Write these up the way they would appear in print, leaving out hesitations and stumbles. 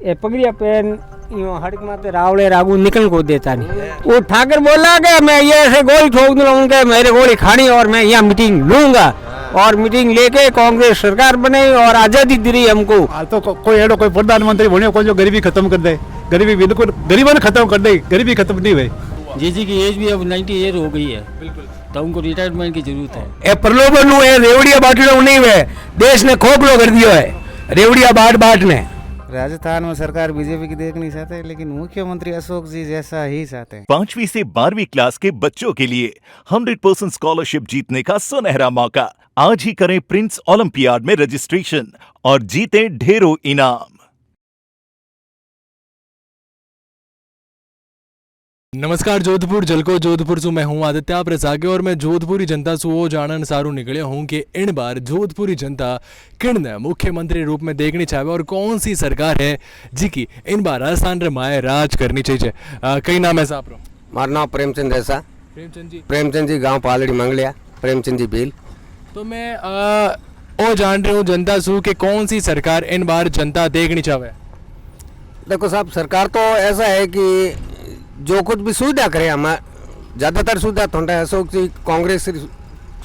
ये पगड़िया पहन यूं हड़क माते रावले रागू निकल को देता नहीं। वो ठाकर बोला कि मैं ये ऐसे गोली ठोक दूंगा उनके, मेरे गोली खानी और मैं यहाँ मीटिंग लूंगा और मीटिंग लेके कांग्रेस सरकार बने और आजादी दी हमको। तो कोई एडो कोई प्रधानमंत्री बने कोई जो गरीबी खत्म कर दे, गरीबी बिल्कुल गरीबों ने खत्म कर दे, गरीबी खत्म नहीं हुई। जी की एज भी अब 90 ईयर हो गई है, बिल्कुल, तो उनको रिटायरमेंट की जरूरत है। ए प्रलोभन है, रेवड़िया बांटना नहीं है, देश ने खोखलो कर दिया है रेवड़िया बाट ने। राजस्थान में सरकार बीजेपी की देख नहीं चाहते, लेकिन मुख्यमंत्री अशोक जी जैसा ही चाहते हैं। 5वीं से 12वीं क्लास के बच्चों के लिए 100% स्कॉलरशिप जीतने का सुनहरा मौका। आज ही करें प्रिंस ओलंपियाड में रजिस्ट्रेशन और जीते ढेरों इनाम। नमस्कार जोधपुर जलको जोधपुर से मैं हूं आदित्य प्रसागे और मैं जोधपुरी जनता से वो जानन सारू निकले हूं कि इन बार जोधपुरी जनता किन मुख्यमंत्री रूप में देखनी चाहे और कौन सी सरकार है जी की इन बार राजस्थान रे माए राज करनी चाहिए। कई नाम है साहब? मारा नाम प्रेमचंद ऐसा। प्रेमचंद जी गांव पालड़ी मंगलिया, प्रेमचंद जी भील। तो मैं वो जान रही हूँ जनता सू कि कौन सी सरकार इन बार जनता देखनी चाहे। देखो साहब, सरकार तो ऐसा है कि जो कुछ भी सुविधा करे, हमें ज़्यादातर सुविधा थोड़ा अशोक जी कांग्रेस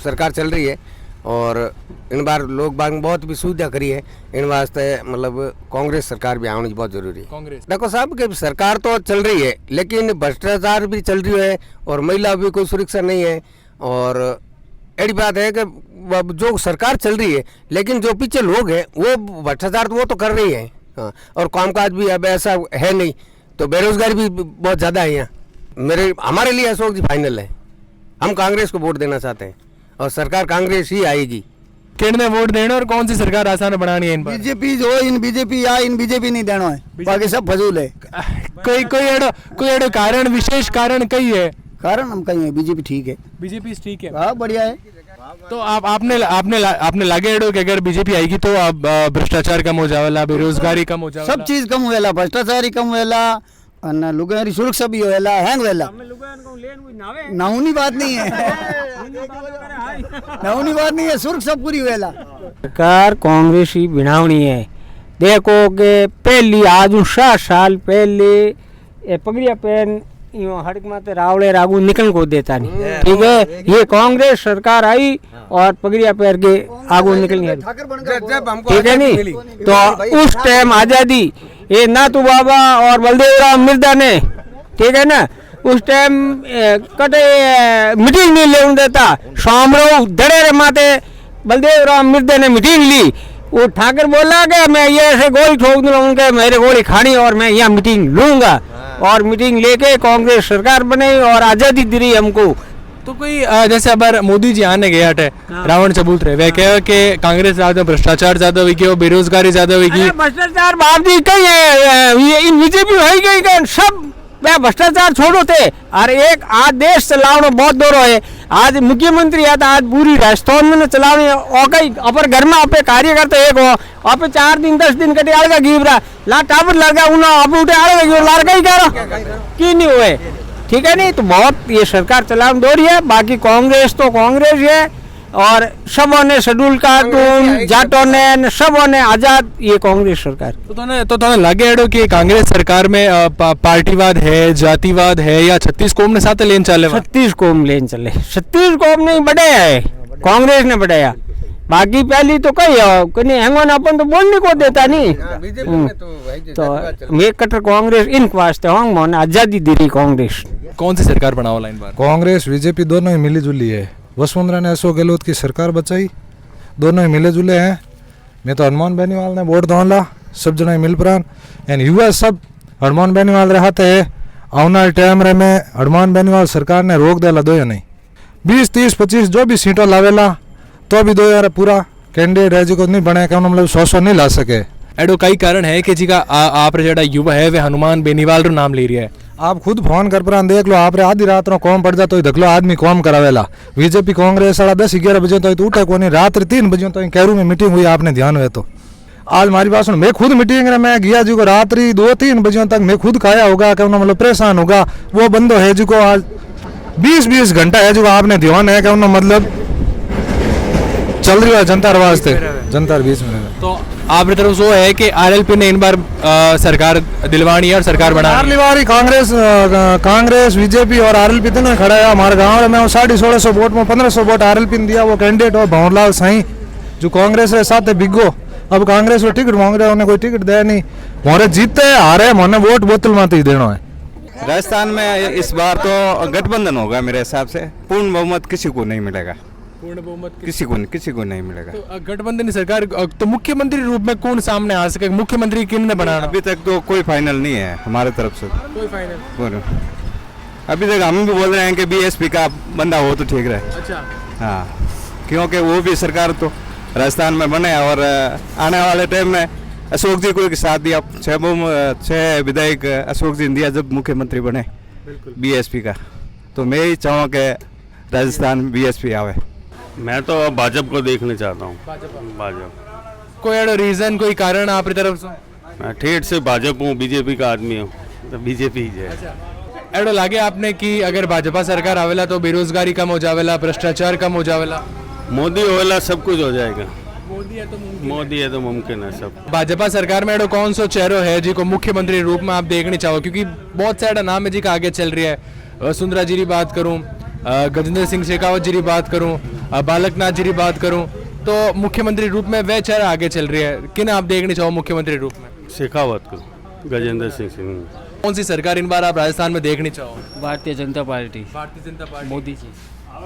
सरकार चल रही है और इन बार लोग बाग बहुत भी सुविधा करी है। इन वास्ते मतलब कांग्रेस सरकार भी आनी बहुत जरूरी है। कांग्रेस देखो साहब कि सरकार तो चल रही है, लेकिन भ्रष्टाचार भी चल रही है और महिला भी कोई सुरक्षा नहीं है। और ऐसी बात है कि जो सरकार चल रही है, लेकिन जो पीछे लोग हैं वो भ्रष्टाचार वो तो कर रही है। हाँ, और कामकाज भी अब ऐसा है नहीं, तो बेरोजगारी भी बहुत ज़्यादा है यहाँ। हमारे लिए अशोक जी फाइनल है। हम कांग्रेस को वोट देना चाहते हैं और सरकार कांग्रेस ही आएगी। कितने वोट देना और कौन सी सरकार आसान बनानी है इन बार? बीजेपी जो इन बीजेपी नहीं देना है, बाकी सब फजूल है। कोई एडो कारण, विशेष कारण कई है? कारण हम कहीं बीजेपी ठीक है, बीजेपी ठीक है, हाँ बढ़िया है। तो आपने लागे एडो कि अगर बीजेपी आएगी तो अब भ्रष्टाचार कम हो जावेला, बेरोजगारी कम हो जावेला, सब चीज कम होएला, भ्रष्टाचार कम होएला, अन्ना लुगारी सुरक्षा भी होएला, हैंग होएला। नाउनी बात नहीं है, नाउनी बात नहीं है, सुरक्षा पूरी होएला। सरकार कांग्रेस ही बनावनी है। देखो कि पहली आज 60 साल पहले ये पगड़िया पहन यूं हड़क माते रावले रागू निकल को देता नहीं। ठीक है, ये कांग्रेस सरकार आई और पगड़िया पैर के आगू निकल नहीं, ठीक है नहीं। तो उस टाइम आजादी ये नातू बाबा और बलदेव राम मिर्जा ने, ठीक है ना, उस टाइम कटे मीटिंग नहीं ले देता। शामराव दड़े माते बलदेव राम मिर्जा ने मीटिंग ली। वो ठाकर बोला कि मैं ये ऐसे गोली ठोक दूंगा उनके, मेरे गोली खानी और मैं यहाँ मीटिंग लूंगा और मीटिंग लेके कांग्रेस सरकार बने और आजादी दी हमको। तो कोई जैसे अब मोदी जी आने गए हटे रावण चबूत रहे, वे कहे कि कांग्रेस ज्यादा भ्रष्टाचार ज्यादा हुई, बेरोजगारी ज्यादा हुई। भ्रष्टाचार बावजूद कहीं है, बीजेपी है गई सब भ्रष्टाचार छोड़ो थे। और एक आज देश चलावना बहुत दौर है। आज मुख्यमंत्री आता आज पूरी राजस्थान में चलावनी और कई अपर घर में आपे कार्यकर्ता एक हो आप 4 दिन 10 दिन कटे आड़गा गिरा ला टावर लगा उन्हें आप उठे आड़गा लाड़का ही करो की नहीं हुए, ठीक है नहीं। तो बहुत ये सरकार चलावन दौरी है। बाकी कांग्रेस तो कांग्रेस है और सबों ने शेड्यूल कार्टून जाटों ने सबों ने आजाद, ये कांग्रेस सरकार। तो तुम्हें लगे एडो कि कांग्रेस सरकार में पार्टीवाद है, जातिवाद है या 36 कौम ने साथ लेन चले? 36 कौम लेन चले, 36 कौम नहीं बढ़ाया है, कांग्रेस ने बढ़ाया। बाकी पहली तो कही हैंगोन अपन तो बोलने को देता नहीं। तो मैं कट्टर कांग्रेस इन वास्ते होंगे आजादी दे रही कांग्रेस। कौन सी सरकार बनाओ इन बार? कांग्रेस बीजेपी दोनों ही मिली जुली है। वसुंधरा ने अशोक गहलोत की सरकार बचाई, दोनों ही मिले जुले हैं। मैं तो हनुमान बेनीवाल ने वोट दौला, सब जना मिल प्राण एंड युवा सब हनुमान बेनीवाल रहते है। आने टाइम रे में हनुमान बेनीवाल सरकार ने रोक देला दो या नहीं 20 30 25 जो भी सीटों लावेला तो भी 2000 पूरा कैंडिडेट है जो नहीं बने क्या मतलब 100 नहीं ला सके। एडो कई कारण है कि जी का आप जड़ा युवा है वे हनुमान बेनीवाल रो नाम ले रही है। आप खुद फोन कर पर देख लो, आप आधी रात रो कॉम पड़ जा तो देख लो आदमी कॉम करावेला। बीजेपी कांग्रेस 10-11 बजे तो उठे को नहीं, रात 3 बजे तो कैरू में मीटिंग हुई, आपने ध्यान हुए तो। आज हमारी बात सुन, मैं खुद मीटिंग में मैं गया जी को रात्रि 2-3 बजे तक मैं खुद खाया होगा क्या मतलब परेशान होगा। वो बंदो है जी को आज 20-20 घंटा है जो आपने ध्यान है क्या मतलब चल रही है जनता वास्ते। जनता के बीच में रहना। तो आपकी तरफ से वो है कि आरएलपी ने इन बार सरकार दिलवानी है और सरकार बना अगली बार कांग्रेस बीजेपी और आरएलपी दोनों खड़ा है हमारे गांव में। 1650 वोट में 1500 वोट आरएलपी ने दिया। वो कैंडिडेट और भंवरलाल साईं जो कांग्रेस है साथ बिगो। अब कांग्रेस को टिकट मांग रहे हैं, उन्हें कोई टिकट दिया नहीं। मोरे जीतते हारे मोने वोट बोतल माते ही देना है। राजस्थान में इस बार तो गठबंधन होगा मेरे हिसाब से। पूर्ण बहुमत किसी को नहीं मिलेगा, पूर्ण बहुमत किसी को नहीं मिलेगा। तो गठबंधन सरकार तो मुख्यमंत्री रूप में कौन सामने आ सके? मुख्यमंत्री किन ने बनाना? अभी तक तो कोई फाइनल नहीं है हमारे तरफ से, कोई फाइनल। अभी तक हम भी बोल रहे हैं कि बीएसपी का बंदा हो तो ठीक रहे। अच्छा, हाँ, क्योंकि वो भी सरकार तो राजस्थान में बने और आने वाले टाइम में अशोक जी को साथ दिया। 6 विधायक अशोक जी ने दिया जब मुख्यमंत्री बने बीएसपी का। तो मैं ही चाहूँ कि राजस्थान बीएसपी आवे। मैं तो भाजपा को देखना चाहता हूँ। भाजपा कोई एडो रीजन, कोई कारण आपकी तरफ से? मैं ठेठ से भाजपा हूँ, बीजेपी का आदमी हूँ, तो बीजेपी ही है। एडो लागे आपने कि अगर भाजपा सरकार आवेला तो बेरोजगारी कम हो जावेला, भ्रष्टाचार कम हो जावेला? मोदी होएला सब कुछ हो जाएगा। मोदी है तो मुमकिन है सब। भाजपा सरकार में एडो कौन सो चेहरो है जी को मुख्यमंत्री रूप में आप देखने चाहो? क्योंकि बहुत सारा नाम है जी का आगे चल रही है। वसुंधरा जी की बात करूँ, गजेंद्र सिंह शेखावत जी की बात करूँ, बालकनाथ जी की बात करूँ, तो मुख्यमंत्री रूप में वह चेहरा आगे चल रही है। किन आप देखने चाहो मुख्यमंत्री रूप में? शेखावत को, गजेंद्र सिंह। कौन सी सरकार इन बार आप राजस्थान में देखनी चाहो? Bharatiya Janata party, Bharatiya Janata party, Modi ji.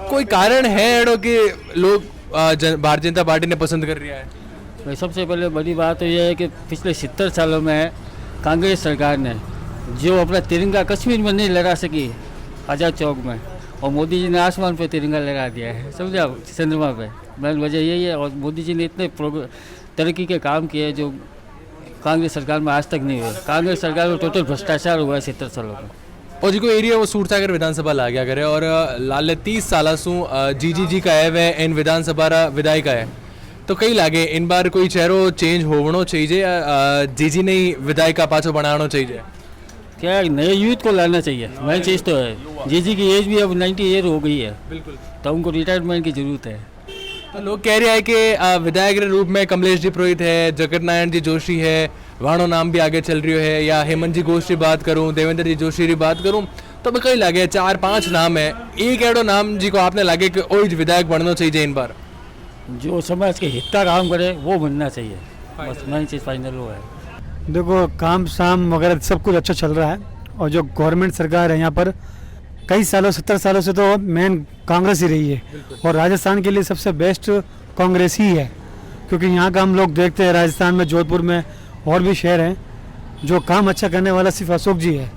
कोई कारण है एडो कि लोग भारतीय जनता पार्टी ने पसंद कर रहा है? भाई सबसे पहले बड़ी बात तो यह है कि पिछले 70 सालों में कांग्रेस सरकार ने जो अपना तिरंगा कश्मीर में नहीं लगा सकी आज़ाद चौक में, और मोदी जी ने आसमान पे तिरंगा लगा दिया है, समझा, चंद्रमा पे। मेन वजह यही है। और मोदी जी ने इतने तरक्की के काम किए जो कांग्रेस सरकार में आज तक नहीं हुए। कांग्रेस सरकार में टोटल भ्रष्टाचार हुआ है 70 सालों में। और जी को एरिया वो सूरसागर विधानसभा ला गया करे और लाले 30 साल सू जी का है वह इन विधानसभा विधायक है। तो कई लागे इन बार कोई चेहरो चेंज होना चाहिए, जी ने ही विधायक का पाछो बनाना चाहिए? क्या नए यूथ को लाना चाहिए, मेन चीज़ तो है। जी की एज भी अब 90 ईयर हो गई है, बिल्कुल, तो उनको रिटायरमेंट की जरूरत है। तो लोग कह रहे हैं कि विधायक के रूप में कमलेश जी पुरोहित है, जगत नारायण जी जोशी है, वाणो नाम भी आगे चल रही है, या हेमंत जी घोष की बात करूं, देवेंद्र जी जोशी की बात करूं, तो मैं कई लगे 4-5 नाम है। एक एडो नाम जी को आपने लगे कि ओ विधायक बनना चाहिए इन बार? जो समाज के हित का काम करे वो बनना चाहिए, बस मेन चीज़ फाइनल वो है। देखो, काम शाम वगैरह सब कुछ अच्छा चल रहा है, और जो गवर्नमेंट सरकार है यहाँ पर कई सालों 70 सालों से तो मेन कांग्रेस ही रही है, और राजस्थान के लिए सबसे बेस्ट कांग्रेस ही है। क्योंकि यहाँ का हम लोग देखते हैं राजस्थान में, जोधपुर में और भी शहर हैं, जो काम अच्छा करने वाला सिर्फ अशोक जी है।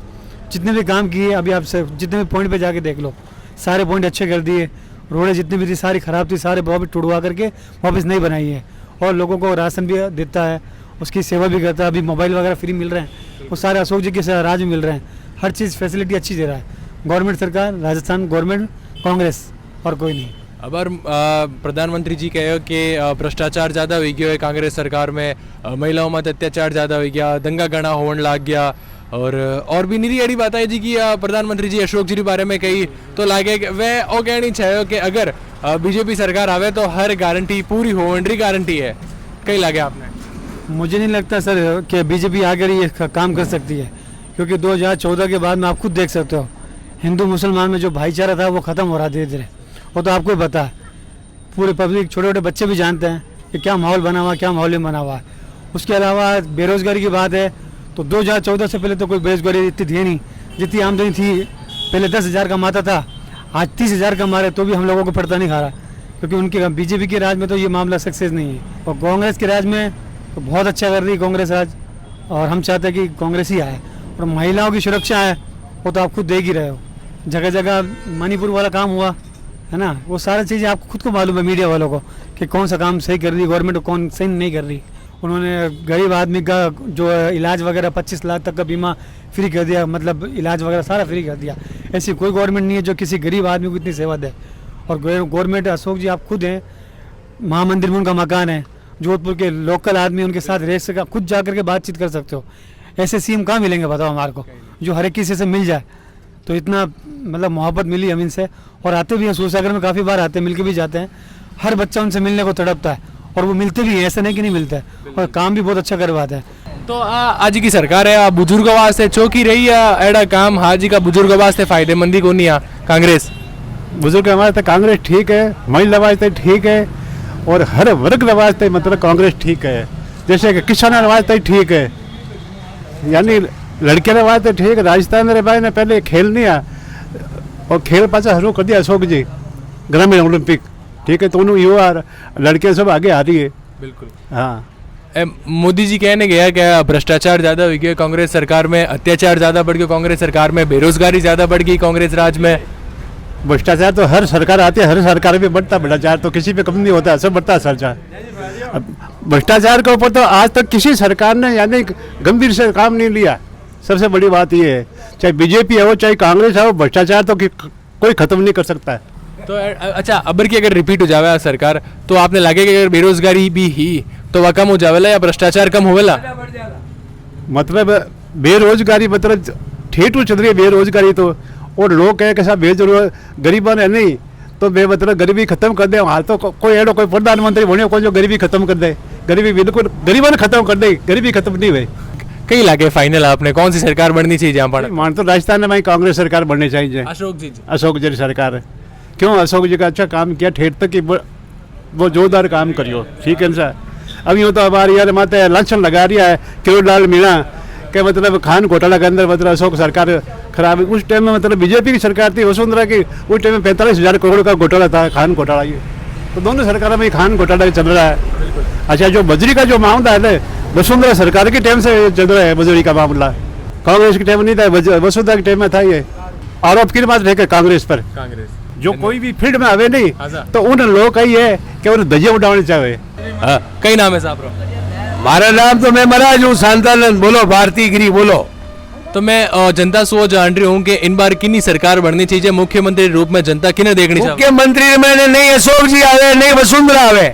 जितने भी काम किए अभी आप जितने भी पॉइंट पे जाके देख लो, सारे पॉइंट अच्छे कर दिए। रोडें जितनी भी थी सारी ख़राब थी, सारे वापस टुड़वा करके वापस नहीं बनाई है, और लोगों को राशन भी देता है, उसकी सेवा भी करता है। अभी मोबाइल वगैरह फ्री मिल रहे हैं, वो सारे अशोक जी के राज में मिल रहे हैं। हर चीज़ फैसिलिटी अच्छी दे रहा है गवर्नमेंट सरकार, राजस्थान गवर्नमेंट, कांग्रेस, और कोई नहीं। अबर प्रधानमंत्री जी कहे कि भ्रष्टाचार ज़्यादा हो गया है कांग्रेस सरकार में, महिलाओं में अत्याचार ज़्यादा हो गया, दंगा गणा होने लग गया, और भी निरी अड़ी बात है जी कि प्रधानमंत्री जी अशोक जी के बारे में कही, तो लागे वह वो कहनी चाहिए कि अगर बीजेपी सरकार आवे तो हर गारंटी पूरी होने गारंटी है। कई लागे आपने? मुझे नहीं लगता सर कि बीजेपी आकर ये काम कर सकती है, क्योंकि 2014 के बाद में आप खुद देख सकते हो हिंदू मुसलमान में जो भाईचारा था वो ख़त्म हो रहा धीरे धीरे। वो तो आपको ही पता है, पूरे पब्लिक, छोटे छोटे बच्चे भी जानते हैं कि क्या माहौल बना हुआ, क्या माहौल में बना हुआ है। उसके अलावा बेरोज़गारी की बात है तो 2014 से पहले तो कोई बेरोज़गारी इतनी थी नहीं, जितनी आमदनी थी पहले 10,000 कमाता था, आज 30,000 कमा रहे तो भी हम लोगों को पड़ता नहीं खा रहा, क्योंकि उनके बीजेपी के राज में तो ये मामला सक्सेस नहीं है। और कांग्रेस के राज में तो बहुत अच्छा कर रही है कांग्रेस आज, और हम चाहते हैं कि कांग्रेस ही आए। और महिलाओं की सुरक्षा है वो तो आप खुद देख ही रहे हो, जगह जगह मणिपुर वाला काम हुआ है ना, वो सारी चीज़ें आपको खुद को मालूम है मीडिया वालों को कि कौन सा काम सही कर रही है गवर्नमेंट, कौन सही नहीं कर रही। उन्होंने गरीब आदमी का जो इलाज वगैरह 25 लाख तक का बीमा फ्री कर दिया, मतलब इलाज वगैरह सारा फ्री कर दिया। ऐसी कोई गवर्नमेंट नहीं है जो किसी गरीब आदमी को इतनी सेवा दे। और गवर्नमेंट अशोक जी आप खुद हैं, महामंदिर में उनका मकान है, जोधपुर के लोकल आदमी उनके साथ रह सका, खुद जा करके बातचीत कर सकते हो। ऐसे सीएम कहाँ मिलेंगे बताओ हमारे को, जो हर एक किसी से मिल जाए। तो इतना मतलब मोहब्बत मिली हम इनसे, और आते भी हैं सूरसागर में, काफ़ी बार आते हैं, मिल के भी जाते हैं। हर बच्चा उनसे मिलने को तड़पता है, और वो मिलते भी हैं, ऐसा नहीं कि नहीं मिलता है, और काम भी बहुत अच्छा करवाता है। तो आज की सरकार है बुजुर्ग वास्ते चौकी रही है एड़ा काम हाजी का बुजुर्ग वास्ते फायदेमंदी को नहीं कांग्रेस बुजुर्ग वास्ते कांग्रेस ठीक है, महिला वास्ते ठीक है, और हर वर्ग वास्ते मतलब कांग्रेस ठीक है। जैसे कि किसान वास्ते ठीक है, यानी लड़के वास्ते ठीक है। राजस्थान रे भाई ने पहले खेल नहीं आ, और खेल पाचा शुरू कर दिया अशोक जी, ग्रामीण ओलंपिक, ठीक है। तो उन्होंने युवा लड़के सब आगे आ रही है। बिल्कुल। हाँ, मोदी जी कहने गया क्या भ्रष्टाचार ज़्यादा हो गया कांग्रेस सरकार में, अत्याचार ज़्यादा बढ़ गया कांग्रेस सरकार में, बेरोजगारी ज़्यादा बढ़ गई कांग्रेस राज में। भ्रष्टाचार तो हर सरकार आती है, हर सरकार में बढ़ता भ्रष्टाचार, तो किसी पे कम नहीं होता, सब बढ़ता भ्रष्टाचार। भ्रष्टाचार के ऊपर तो आज तक किसी सरकार ने यानी गंभीर से काम नहीं लिया। सबसे बड़ी बात ये है, चाहे बीजेपी हो चाहे कांग्रेस हो, भ्रष्टाचार तो कोई खत्म नहीं कर सकता है। तो अच्छा अबर की अगर रिपीट हो जावे सरकार तो आपने लगे कि अगर बेरोजगारी भी ही तो वह कम हो जावेला या भ्रष्टाचार कम होवेला? मतलब बेरोजगारी मतलब ठेठू चल रही है बेरोजगारी तो, और लोग कहे कि साहब बेरोजगार गरीबा ने नहीं तो मतलब गरीबी खत्म कर दे। हाल तो कोई एडो कोई प्रधानमंत्री बने कोई जो गरीबी खत्म कर दे, गरीबी बिल्कुल गरीबा ने खत्म कर दे, गरीबी खत्म नहीं हुई। कई लागे फाइनल आपने कौन सी सरकार बननी चाहिए जहाँ पर? मान तो राजस्थान में भाई कांग्रेस सरकार बननी चाहिए, अशोक जी सरकार। क्यों? अशोक जी का अच्छा काम किया, ठेठ तक की वो जोरदार काम करियो, ठीक है ना। अब यूँ तो हमारे यार माते लाछन लगा रही है किरोड़लाल मीणा के मतलब खान घोटाला के अंदर मतलब अशोक सरकार खराब है। उस टाइम में मतलब बीजेपी की सरकार थी वसुंधरा की, उस टाइम में 45,000 करोड़ का घोटाला था, खान घोटाला। ये तो दोनों सरकारों में खान घोटाला चल रहा है। अच्छा, जो बजरी का जो मामला है वसुंधरा सरकार के टाइम से चल रहा है, बजरी का मामला कांग्रेस के टाइम नहीं था, वसुंधरा के टाइम में था। ये आरोप किन बात रहे कांग्रेस पर, जो कोई भी फील्ड में आवे नहीं तो उन लोग कही है कि उन्हें धज्जे उड़ाने चाहे। कई नाम है साहब? मारा नाम तो मैं महाराज हूँ शांतानंद, बोलो भारती गिरी बोलो। तो मैं जनता से वो जान रही हूँ कि इन बार किन्नी सरकार बननी चाहिए मुख्यमंत्री रूप में, जनता किन्हें देखनी चाहिए? मुख्यमंत्री मैंने नहीं अशोक जी आवे, नहीं वसुंधरा आवे,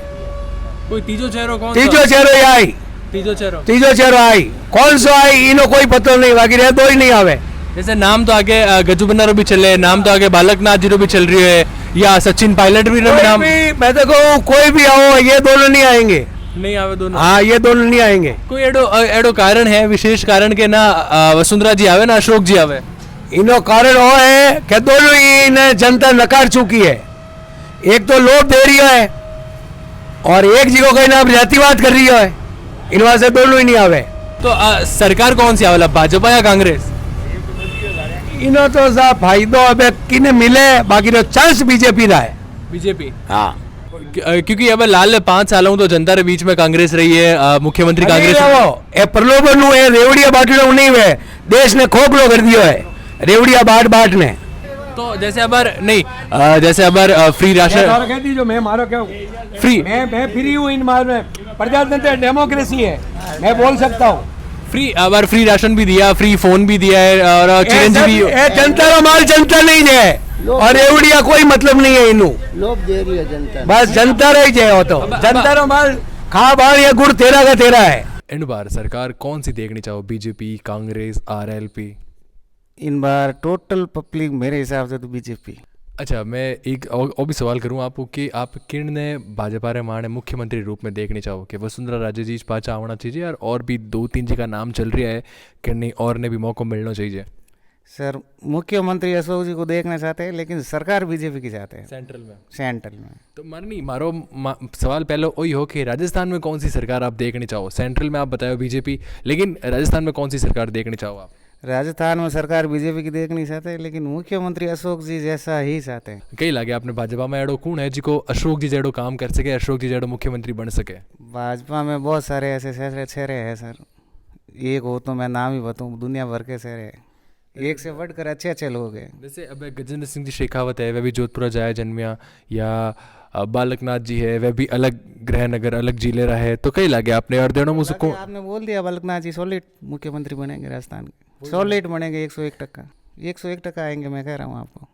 कोई तीजो चेहरो कौन? तीजो चेहरो आई, तीजो चेहरो आई, कौन सो आई इनो कोई पता नहीं, बाकी रहे दो ही नहीं आवे। जैसे नाम तो आगे गजुबन्ना भी चले, नाम तो आगे बालकनाथ जी भी चल रही है, या सचिन पायलट भी नाम। मैं तो कहूँ कोई भी आओ, ये दोनों नहीं आएंगे, नहीं आवे दोनों। हाँ, ये दोनों नहीं आएंगे। कोई एडो कारण है, विशेष कारण के ना वसुंधरा जी आवे ना अशोक जी आवे? इनो कारण वो है कि दोनों ही इन्हें जनता नकार चुकी है। एक तो लोभ दे रही है और एक जी को कहीं नाम जातिवाद कर रही है, इन वहां से दोनों ही नहीं आवे। तो सरकार कौन सी आवेला, भाजपा या कांग्रेस? इनो तो साहब फायदो अब किने मिले, बाकी तो चांस बीजेपी रहा है। बीजेपी? हाँ, क्योंकि अब लाल 5 सालों तो जनता के बीच में कांग्रेस रही है, मुख्यमंत्री कांग्रेस। ए प्रलोभन हुए रेवड़िया बांटना नहीं हुए, देश ने खोखलो कर दियो है रेवड़िया बाट ने। तो जैसे अबर नहीं, जैसे अबर फ्री राशन जो मैं मारो क्या फ्री, मैं फ्री हूँ इन मार में, प्रजातंत्र डेमोक्रेसी है, मैं बोल सकता हूँ। फ्री अबर फ्री राशन भी दिया, फ्री फोन भी दिया है, और चिरंजीवी। जनता का माल जनता नहीं है, और रेवड़िया कोई मतलब नहीं है, इनू लोभ दे रही है जनता, बस जनता रह जाए हो तो जनता का माल खा बाल या गुड़ तेरा का तेरा है। इन बार सरकार कौन सी देखनी चाहो, बीजेपी, कांग्रेस, आरएलपी? इन बार टोटल पब्लिक मेरे हिसाब से तो बीजेपी। अच्छा, मैं एक और भी सवाल करूं आपको कि आप किन ने भाजपा रे माने मुख्यमंत्री रूप में देखनी चाहो कि वसुंधरा राजे जी पाचा आना चाहिए, और भी 2-3 जी का नाम चल रहा है कि नहीं और ने भी मौका मिलना चाहिए? सर, मुख्यमंत्री अशोक जी को देखना चाहते हैं, लेकिन सरकार बीजेपी की चाहते हैं सेंट्रल में। तो मारो सवाल पहले वही हो कि राजस्थान में कौन सी सरकार आप देखनी चाहो? सेंट्रल में आप बताओ बीजेपी, लेकिन राजस्थान में कौन सी सरकार देखनी चाहो आप? राजस्थान में सरकार बीजेपी की देखनी चाहते हैं, लेकिन मुख्यमंत्री अशोक जी जैसा ही चाहते हैं। कई लगे आपने भाजपा में एडो कौन है जिको अशोक जी जेडो काम कर सके, अशोक जी जेडो मुख्यमंत्री बन सके? भाजपा में बहुत सारे ऐसे चेहरे हैं सर, एक हो तो मैं नाम ही बताऊँ, दुनिया भर के चेहरे हैं, एक से बढ़कर अच्छे लोग हैं। जैसे अब गजेंद्र सिंह जी शेखावत है, वह भी जोधपुर जाया जन्मिया, या बालकनाथ जी है, वह भी अलग गृह नगर अलग जिले रहा है, तो कई लगे आपने और देनों मुझको आपने बोल दिया बालकनाथ जी सॉलिड मुख्यमंत्री बनेंगे राजस्थान के, सॉलिड बनेंगे 101%, 101% आएंगे, मैं कह रहा हूँ आपको।